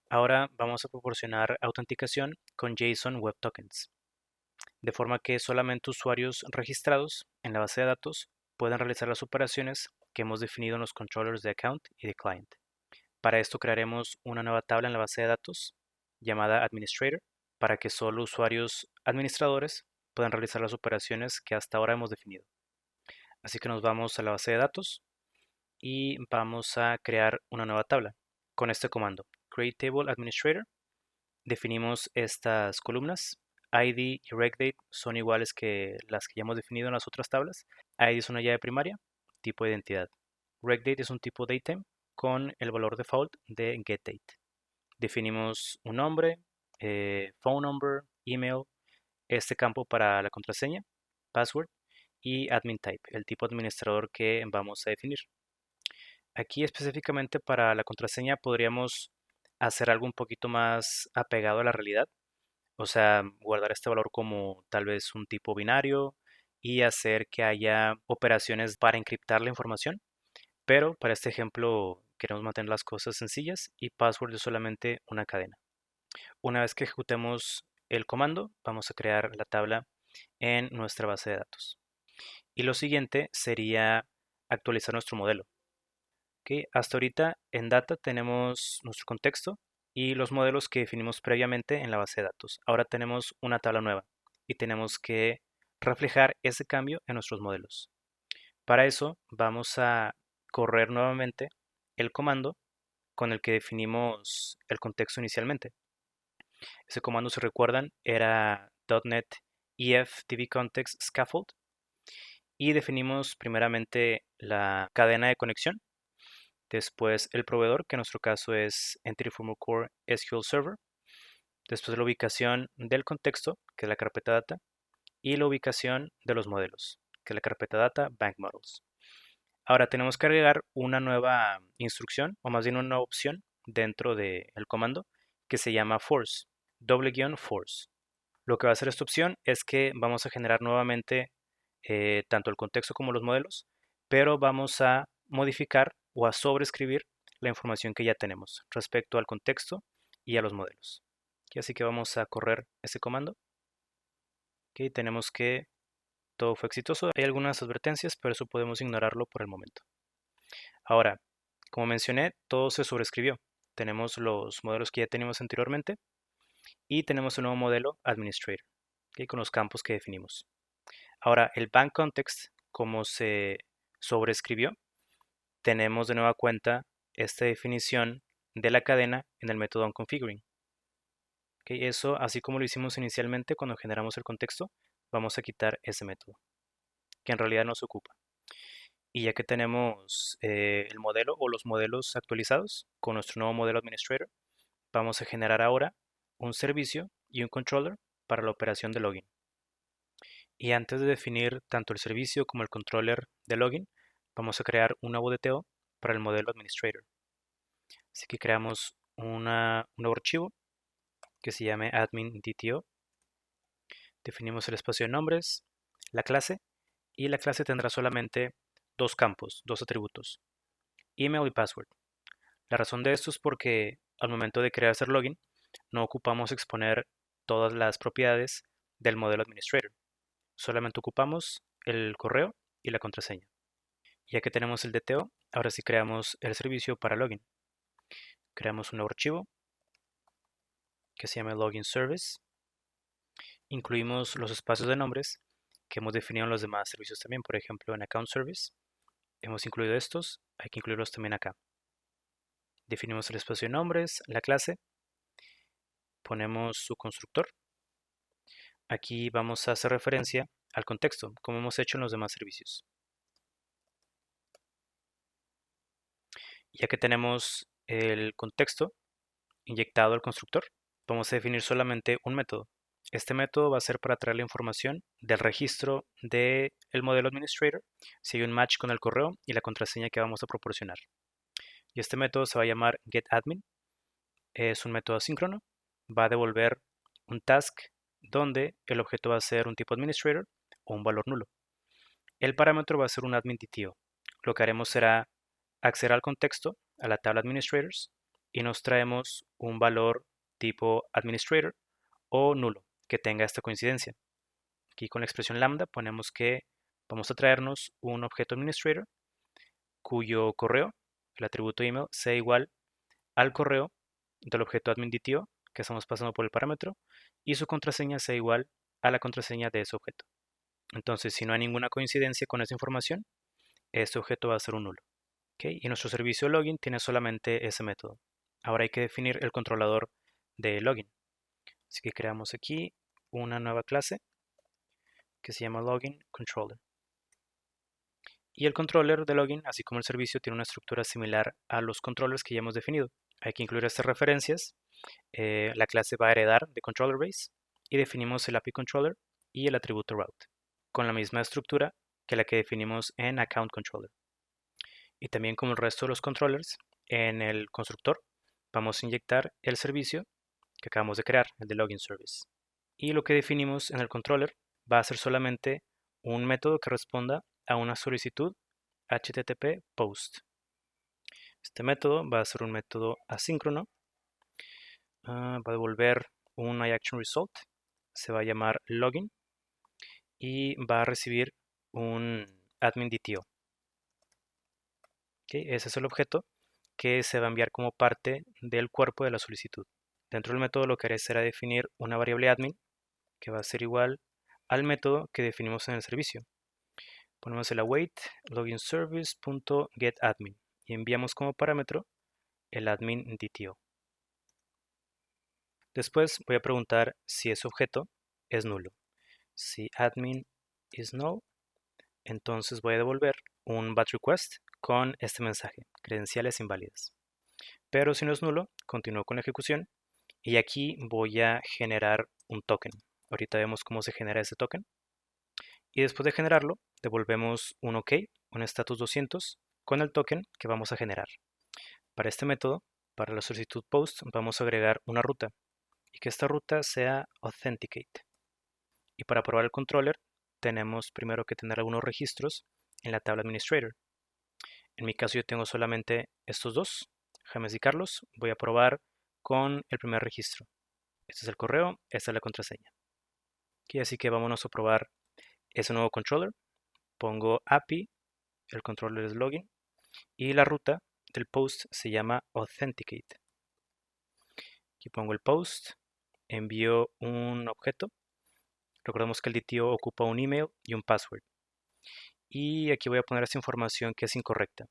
Ahora vamos a proporcionar autenticación con JSON Web Tokens, de forma que solamente usuarios registrados en la base de datos puedan realizar las operaciones que hemos definido en los controllers de account y de client. Para esto crearemos una nueva tabla en la base de datos llamada Administrator para que solo usuarios administradores puedan realizar las operaciones que hasta ahora hemos definido. Así que nos vamos a la base de datos y vamos a crear una nueva tabla con este comando create table administrator. Definimos estas columnas. ID y regdate son iguales que las que ya hemos definido en las otras tablas. ID es una llave primaria, tipo de identidad. Regdate es un tipo datetime con el valor default de getDate. Definimos un nombre, phone number, email, este campo para la contraseña, password y admin type, el tipo administrador que vamos a definir. Aquí específicamente para la contraseña podríamos hacer algo un poquito más apegado a la realidad, o sea, guardar este valor como tal vez un tipo binario y hacer que haya operaciones para encriptar la información, pero para este ejemplo queremos mantener las cosas sencillas y password es solamente una cadena. Una vez que ejecutemos el comando, vamos a crear la tabla en nuestra base de datos. Y lo siguiente sería actualizar nuestro modelo. ¿Ok? Hasta ahorita en Data tenemos nuestro contexto y los modelos que definimos previamente en la base de datos. Ahora tenemos una tabla nueva y tenemos que reflejar ese cambio en nuestros modelos. Para eso vamos a correr nuevamente el comando con el que definimos el contexto inicialmente. Ese comando, si recuerdan, era .NET EF DB-Context Scaffold y definimos primeramente la cadena de conexión, después el proveedor, que en nuestro caso es Entity Framework Core SQL Server, después la ubicación del contexto, que es la carpeta data, y la ubicación de los modelos, que es la carpeta data Bank Models. Ahora tenemos que agregar una nueva instrucción, o más bien una nueva opción dentro del comando, que se llama force, doble guión force. Lo que va a hacer esta opción es que vamos a generar nuevamente tanto el contexto como los modelos, pero vamos a modificar o a sobreescribir la información que ya tenemos respecto al contexto y a los modelos. Así que vamos a correr ese comando. Tenemos que todo fue exitoso. Hay algunas advertencias, pero eso podemos ignorarlo por el momento. Ahora, como mencioné, todo se sobreescribió. Tenemos los modelos que ya teníamos anteriormente y tenemos un nuevo modelo Administrator, con los campos que definimos. Ahora, el bank context, como se sobreescribió, tenemos de nueva cuenta esta definición de la cadena en el método onConfiguring. Eso, así como lo hicimos inicialmente cuando generamos el contexto, vamos a quitar ese método, que en realidad no se ocupa. Y ya que tenemos el modelo o los modelos actualizados con nuestro nuevo modelo Administrator, vamos a generar ahora un servicio y un controller para la operación de login. Y antes de definir tanto el servicio como el controller de login, vamos a crear un nuevo DTO para el modelo Administrator. Así que creamos un nuevo archivo que se llame admin DTO. Definimos el espacio de nombres, la clase, y la clase tendrá solamente dos campos, dos atributos, email y password. La razón de esto es porque al momento de crear el login, no ocupamos exponer todas las propiedades del modelo Administrator. Solamente ocupamos el correo y la contraseña. Ya que tenemos el DTO, ahora sí creamos el servicio para login. Creamos un nuevo archivo que se llama login service. Incluimos los espacios de nombres que hemos definido en los demás servicios también. Por ejemplo, en account service hemos incluido estos, hay que incluirlos también acá. Definimos el espacio de nombres, la clase, ponemos su constructor. Aquí vamos a hacer referencia al contexto, como hemos hecho en los demás servicios. Ya que tenemos el contexto inyectado al constructor, vamos a definir solamente un método. Este método va a ser para traer la información del registro del modelo Administrator, si hay un match con el correo y la contraseña que vamos a proporcionar. Y este método se va a llamar getAdmin. Es un método asíncrono. Va a devolver un task donde el objeto va a ser un tipo Administrator o un valor nulo. El parámetro va a ser un admin DTO. Lo que haremos será acceder al contexto, a la tabla Administrators, y nos traemos un valor tipo administrator o nulo que tenga esta coincidencia. Aquí con la expresión lambda ponemos que vamos a traernos un objeto administrator cuyo correo, el atributo email, sea igual al correo del objeto admin.dto que estamos pasando por el parámetro y su contraseña sea igual a la contraseña de ese objeto. Entonces, si no hay ninguna coincidencia con esa información, este objeto va a ser un nulo. ¿Okay? Y nuestro servicio login tiene solamente ese método. Ahora hay que definir el controlador de login. Así que creamos aquí una nueva clase que se llama login controller. Y el controller de login, así como el servicio, tiene una estructura similar a los controllers que ya hemos definido. Hay que incluir estas referencias. La clase va a heredar de controller base y definimos el API controller y el atributo route con la misma estructura que la que definimos en account controller. Y también como el resto de los controllers, en el constructor vamos a inyectar el servicio que acabamos de crear, el de login service. Y lo que definimos en el controller va a ser solamente un método que responda a una solicitud HTTP post. Este método va a ser un método asíncrono, va a devolver un myActionResult, se va a llamar login y va a recibir un admin.dto. ¿Okay? Ese es el objeto que se va a enviar como parte del cuerpo de la solicitud. Dentro del método lo que haré será definir una variable admin que va a ser igual al método que definimos en el servicio. Ponemos el await loginService.getAdmin y enviamos como parámetro el admin.dto. Después voy a preguntar si ese objeto es nulo. Si admin is null, entonces voy a devolver un batch request con este mensaje, credenciales inválidas. Pero si no es nulo, continúo con la ejecución y aquí voy a generar un token. Ahorita vemos cómo se genera ese token. Y después de generarlo, devolvemos un OK, un status 200, con el token que vamos a generar. Para este método, para la solicitud post, vamos a agregar una ruta y que esta ruta sea authenticate. Y para probar el controller, tenemos primero que tener algunos registros en la tabla administrator. En mi caso yo tengo solamente estos dos, James y Carlos. Voy a probar con el primer registro. Este es el correo, esta es la contraseña. Okay, así que vámonos a probar ese nuevo controller. Pongo API, el controller es login y la ruta del post se llama authenticate. Aquí pongo el post, envío un objeto. Recordemos que el DTO ocupa un email y un password. Y aquí voy a poner esta información que es incorrecta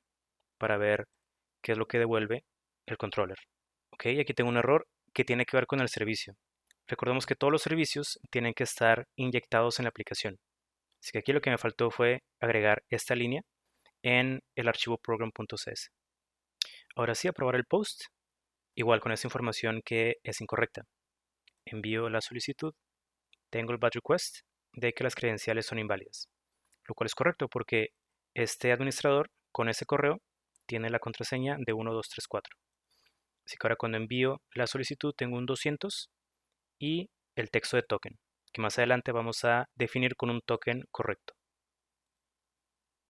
para ver qué es lo que devuelve el controller. Ok, aquí tengo un error que tiene que ver con el servicio. Recordemos que todos los servicios tienen que estar inyectados en la aplicación. Así que aquí lo que me faltó fue agregar esta línea en el archivo program.cs. Ahora sí, a probar el post, igual con esta información que es incorrecta. Envío la solicitud, tengo el batch request de que las credenciales son inválidas, lo cual es correcto porque este administrador con ese correo tiene la contraseña de 1234. Así que ahora cuando envío la solicitud tengo un 200 y el texto de token, que más adelante vamos a definir con un token correcto.